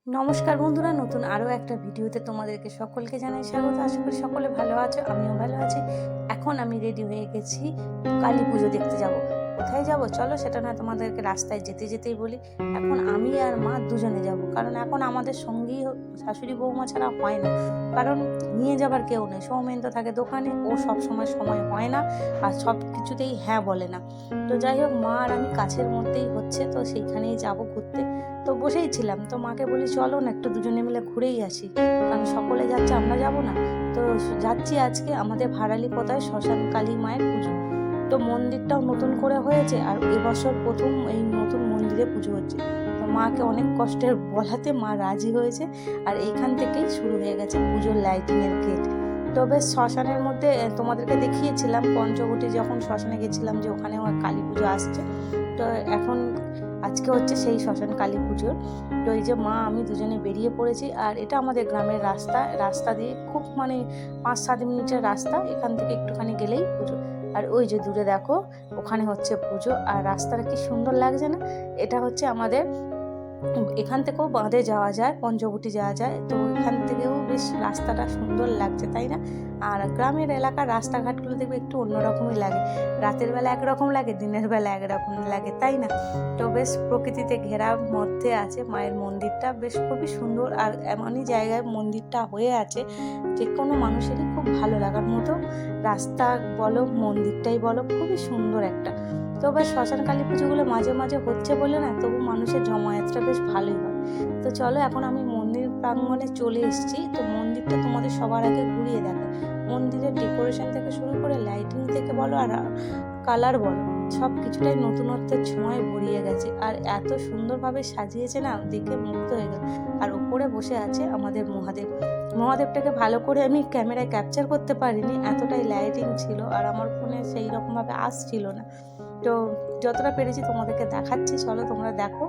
নমস্কার বন্ধুরা, নতুন আরও একটা ভিডিওতে তোমাদেরকে সকলকে জানাই স্বাগত। আশা করি সকলে ভালো আছো, আমিও ভালো আছি। এখন আমি রেডি হয়ে গেছি, কালী পুজো দেখতে যাব। কোথায় যাব চলো সেটা না তোমাদেরকে রাস্তায় যেতে যেতেই বলি। এখন আমি আর মা দুজনে যাব, কারণ এখন আমাদের সঙ্গী শাশুড়ি বৌমা ছাড়া হয় না, কারণ নিয়ে যাবার কেউ নেই। সৌমেন তো থাকে দোকানে, ও সব সময় হয় না, আর সব কিছুতেই হ্যাঁ বলে না। তো যাই হোক, মা আর আমি কাছের মধ্যেই হচ্ছে, তো সেইখানেই যাব ঘুরতে। তো বসেই ছিলাম, তো মাকে বলি চলো না একটু দুজনে মিলে ঘুরেই আসি, কারণ সকলে যাচ্ছে আমরা যাব না। তো যাচ্ছি আজকে আমাদের ভাড়ালি পতায় শ্মশান কালী মায়ের পুজো। তো মন্দিরটাও নতুন করে হয়েছে, আর এবছর প্রথম এই নতুন মন্দিরে পুজো হচ্ছে। তো মাকে অনেক কষ্টের বলাতে মা রাজি হয়েছে, আর এইখান থেকেই শুরু হয়ে গেছে পুজোর লাইটিংয়ের গেট। তো বেশ শ্মশানের মধ্যে তোমাদেরকে দেখিয়েছিলাম পঞ্চবটী যখন শ্মশানে গেছিলাম, যে ওখানে কালী পুজো আসছে। তো এখন আজকে হচ্ছে সেই শ্মশান কালী পুজোর। তো এই যে মা আমি দুজনে বেরিয়ে পড়েছি, আর এটা আমাদের গ্রামের রাস্তা দিয়ে খুব 5-7 মিনিটের রাস্তা, এখান থেকে একটুখানি গেলেই পুজো। আর ওই যে দূরে দেখো, ওখানে হচ্ছে পুজো, আর রাস্তাটা কি সুন্দর লাগছে না? এটা হচ্ছে আমাদের এখান থেকেও বাঁধে যাওয়া যায়, পঞ্চবটী যাওয়া যায়, তো এখান থেকেও বেশ রাস্তাটা সুন্দর লাগছে, তাই না? আর গ্রামের এলাকার রাস্তাঘাটগুলো দেখবে একটু অন্যরকমই লাগে, রাতের বেলা একরকম লাগে, দিনের বেলা একরকম লাগে, তাই না? তো বেশ প্রকৃতিতে ঘেরা মধ্যে আছে মায়ের মন্দিরটা, বেশ খুবই সুন্দর। আর এমনই জায়গায় মন্দিরটা হয়ে আছে যে কোনো মানুষেরই খুব ভালো লাগার মতো। রাস্তা বলো, মন্দিরটাই বলো, খুবই সুন্দর একটা। তো বেশ শ্মশান কালী পুজোগুলো মাঝে মাঝে হচ্ছে বলে না, তবু মানুষের জমায়েতটা বেশ ভালোই হয়। তো চলো, এখন আমি মন্দির প্রাঙ্গণে চলে এসেছি। তো মন্দিরটা তোমাদের সবার আগে ঘুরিয়ে দেখা। মন্দিরের ডেকোরেশন থেকে শুরু করে লাইটিং থেকে বলো আর কালার বলো, সব কিছুটাই নতুনত্বের ছোঁয়ায় ভরিয়ে গেছে, আর এত সুন্দরভাবে সাজিয়েছে না, দেখে মুগ্ধ হয়ে গেল। আর উপরে বসে আছে আমাদের মহাদেবটাকে ভালো করে আমি ক্যামেরায় ক্যাপচার করতে পারিনি, এতটাই লাইটিং ছিল, আর আমার ফোনে সেই রকমভাবে আসছিল না। তো যতটা পেরেছি তোমাদেরকে দেখাচ্ছি, চলো তোমরা দেখো।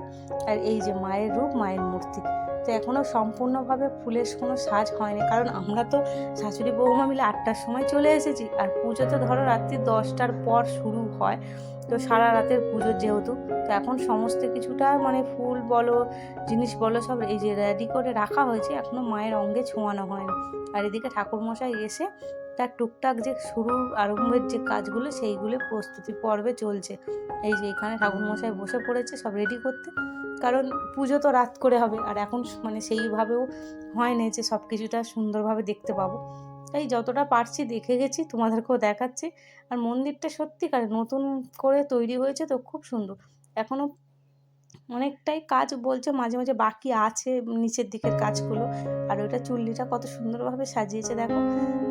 আর এই যে মায়ের রূপ, মায়ের মূর্তি, তো এখনও সম্পূর্ণভাবে ফুলের কোনো সাজ হয়নি, কারণ আমরা তো শাশুড়ি বৌমা মিলে 8টার সময় চলে এসেছি, আর পুজো তো ধরো রাত্রি 10টার পর শুরু হয়। তো সারা রাতের পুজো যেহেতু, তো এখন সমস্ত কিছুটা ফুল বলো, জিনিস বলো, সব এই যে রেডি করে রাখা হয়েছে, এখনও মায়ের অঙ্গে ছোঁয়ানো হয়নি। আর এদিকে ঠাকুরমশাই এসে তার টুকটাক যে শুরুর আরম্ভের যে কাজগুলো, সেইগুলো প্রস্তুতি পর্বে চলছে। এই যে এখানে ঠাকুরমশাই বসে পড়েছে সব রেডি করতে, কারণ পুজো তো রাত করে হবে, আর এখন সেইভাবেও হয় না যে সব কিছুটা সুন্দরভাবে দেখতে পাবো। তাই যতটা পারছি দেখে গেছি, তোমাদেরকেও দেখাচ্ছি। আর মন্দিরটা সত্যিকার নতুন করে তৈরি হয়েছে, তো খুব সুন্দর। এখনও অনেকটাই কাজ বলছে মাঝে মাঝে বাকি আছে, নিচের দিকের কাজগুলো। আর ওইটা চুল্লিটা কত সুন্দরভাবে সাজিয়েছে দেখো,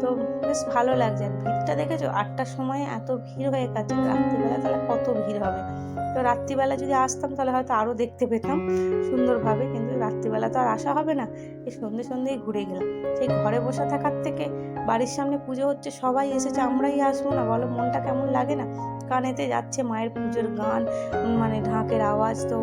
তো বেশ ভালো লাগছে। আর ভিড়টা দেখেছো, 8টার সময় এত ভিড় হয়ে গেছে, রাত্রিবেলা তাহলে কত ভিড় হবে। তো রাত্রিবেলা যদি আসতাম তাহলে হয়তো আরও দেখতে পেতাম সুন্দরভাবে, কিন্তু রাত্রিবেলা তো আর আসা হবে না, এই সন্ধেই ঘুরে গেলাম। সেই ঘরে বসে থাকার থেকে বাড়ির সামনে পুজো হচ্ছে, সবাই এসেছে, আমরাই আসবো না বলো, মনটা কেমন লাগে না? কানেতে যাচ্ছে মায়ের পুজোর গান, ঢাকের আওয়াজ, তো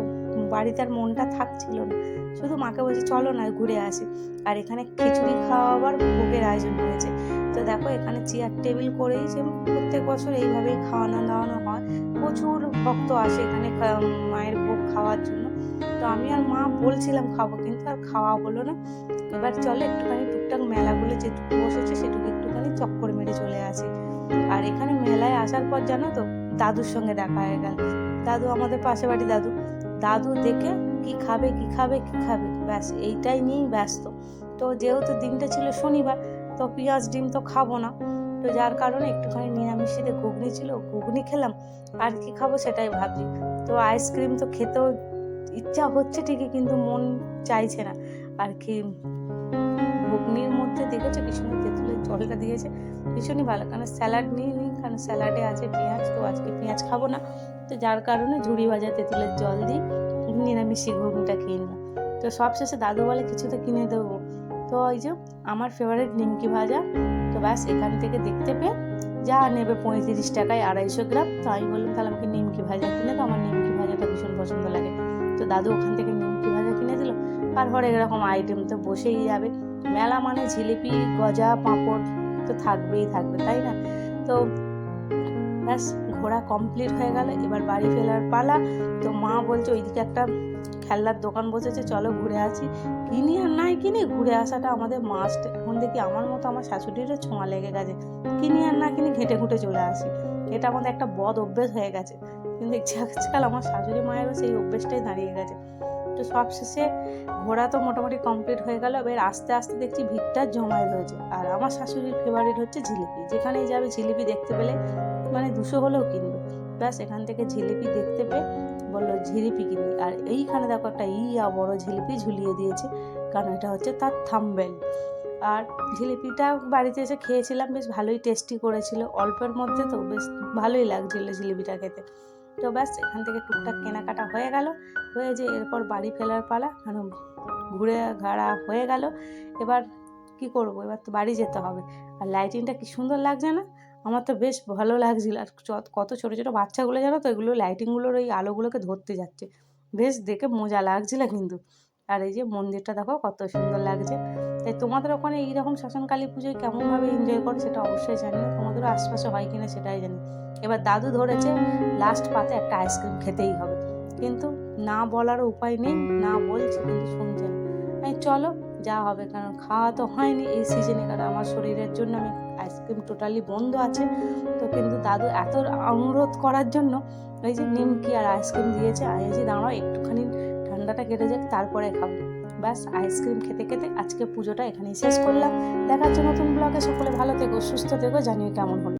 বাড়িতে আর মনটা থাকছিল না, শুধু মাকে বলছি চলো না ঘুরে আসি। আর এখানে খিচুড়ি খাওয়াবার ভোগের আয়োজন হয়েছে। তো দেখো, এখানে চেয়ার টেবিল করেই যে প্রত্যেক বছর এইভাবেই খাওয়ানো দাওয়ানো হয়, প্রচুর ভক্ত আসে এখানে মায়ের ভোগ খাওয়ার জন্য। তো আমি আর মা বলছিলাম খাবো, কিন্তু আর খাওয়া হলো না। এবার চলো একটুখানি টুকটাক মেলাগুলো যেটুকু বসেছে সেটুকু একটুখানি চক্কর মেরে চলে আসি। আর এখানে মেলায় আসার পর জানো তো, দাদুর সঙ্গে দেখা হয়ে গেল। দাদু আমাদের পাশে বাড়ি দাদু, দাদু দেখে কি খাবে ব্যাস এইটাই নিয়েই ব্যস্ত। তো যেহেতু দিনটা ছিল শনিবার, তো পেঁয়াজ ডিম তো খাবো না, তো যার কারণে একটুখানি নিরামিষিতে ঘুগনি ছিল, ঘুগনি খেলাম। আর কি খাবো সেটাই ভাবছি। তো আইসক্রিম তো খেতেও ইচ্ছা হচ্ছে ঠিকই, কিন্তু মন চাইছে না। আর কি ঘুগনির মধ্যে দেখেছো কি সুন্দর তেঁতুলের জলটা দিয়েছে, ভীষণই ভালো। কারণ স্যালাড নিই, কারণ স্যালাডে আছে পেঁয়াজ, তো আজকে পেঁয়াজ খাবো না, তো যার কারণে ঝুড়ি ভাজা তেঁতুলের জল দিই নিরামিষি ঘুগনিটা খেয়ে নিলাম। তো সবশেষে দাদু বলে কিছু তো কিনে দেবো, তো ওই যে আমার ফেভারিট নিমকি ভাজা। তো ব্যাস এখান থেকে দেখতে পেয়ে যা নেবে 35 টাকায় 250 গ্রাম। তো আমি বললাম তাহলে আমাকে নিমকি ভাজা কিনে দাও, আমার নিমকি ভাজাটা ভীষণ পছন্দ লাগে। তো দাদু ওখান থেকে নিমকি ভাজা কিনে দিল, আর হরেক রকম আইটেম তো বসেই যাবে। মেলা মানে জিলিপি, গজা, পাঁপড় তো থাকবে, তাই না? তো ব্যাস ঘোরা কমপ্লিট হয়ে গেল, এবার বাড়ি ফেরার পালা। তো মা বলছে ওইদিকে একটা খেলনার দোকান বসেছে, চলো ঘুরে আসি। কিনি আর নাই কিনি, ঘুরে আসাটা আমাদের মাস্ট। এখন দেখি আমার মতো আমার শাশুড়িরও ছোঁয়া লেগে গেছে, কিনি আর না কিনি ঘেঁটে ঘুঁটে চলে আসি। এটা আমাদের একটা বদ অভ্যেস হয়ে গেছে, কিন্তু দেখছি আজকাল আমার শাশুড়ি মায়েরও সেই অভ্যেসটাই দাঁড়িয়ে গেছে। তো সব শেষে ঘোরা তো মোটামুটি কমপ্লিট হয়ে গেল। এবার আস্তে আস্তে দেখছি ভিড়টা জমায়েত হয়েছে। আর আমার শাশুড়ির ফেভারিট হচ্ছে জিলিপি, যেখানেই যাবে জিলিপি দেখতে পেলে মানে 200 হলেও কিনবে। ব্যাস এখান থেকে জিলিপি দেখতে পেয়ে বললো জিলিপি কিনি। আর এইখানে দেখো একটা বড় জিলিপি ঝুলিয়ে দিয়েছে, কারণ এটা হচ্ছে তার থাম্বনেল। আর জিলিপিটা বাড়িতে এসে খেয়েছিলাম, বেশ ভালোই টেস্টি করেছিল, অল্পের মধ্যে তো বেশ ভালোই লাগছিল জিলিপিটা খেতে। তো ব্যাস এখান থেকে টুকটাক কেনাকাটা হয়ে গেল, হয়ে যে এরপর বাড়ি ফেরার পালা, কারণ ঘুরে ঘাড়া হয়ে গেল। এবার কি করব, এবার তো বাড়ি যেতে হবে। আর লাইটিংটা কি সুন্দর লাগছে না, আমার তো বেশ ভালো লাগছিল। আর কত ছোটো ছোটো বাচ্চাগুলো জানো তো, এগুলো লাইটিংগুলোর ওই আলোগুলোকে ধরতে যাচ্ছে, বেশ দেখে মজা লাগছিল কিন্তু। আর এই যে মন্দিরটা দেখো কত সুন্দর লাগছে। তাই তোমাদের ওখানে এইরকম শ্মশানকালী পুজোয় কেমনভাবে এনজয় করো সেটা অবশ্যই জানিও, তোমাদেরও আশপাশে হয় কিনা সেটাই জানি। এবার দাদু ধরেছে লাস্ট পাতে একটা আইসক্রিম খেতেই হবে, কিন্তু না বলারও উপায় নেই, না বলছি কিন্তু শুনছেন। চলো যা হবে, কারণ খাওয়া তো হয়নি এই সিজনে, কারণ আমার শরীরের জন্য আমি আইসক্রিম টোটালি বন্ধ আছে। তো কিন্তু দাদু এত অনুরোধ করার জন্য ওই যে নিমকি আর আইসক্রিম দিয়েছে। এই যে দাঁড়াও একটুখানি ঠান্ডাটা কেটে যাক তারপরে খাবো। ব্যাস আইসক্রিম খেতে খেতে আজকে পুজোটা এখানেই শেষ করলাম। দেখা হচ্ছে নতুন ব্লগে, সকলে ভালো থেকো, সুস্থ থেকো, জানিও কেমন হলো।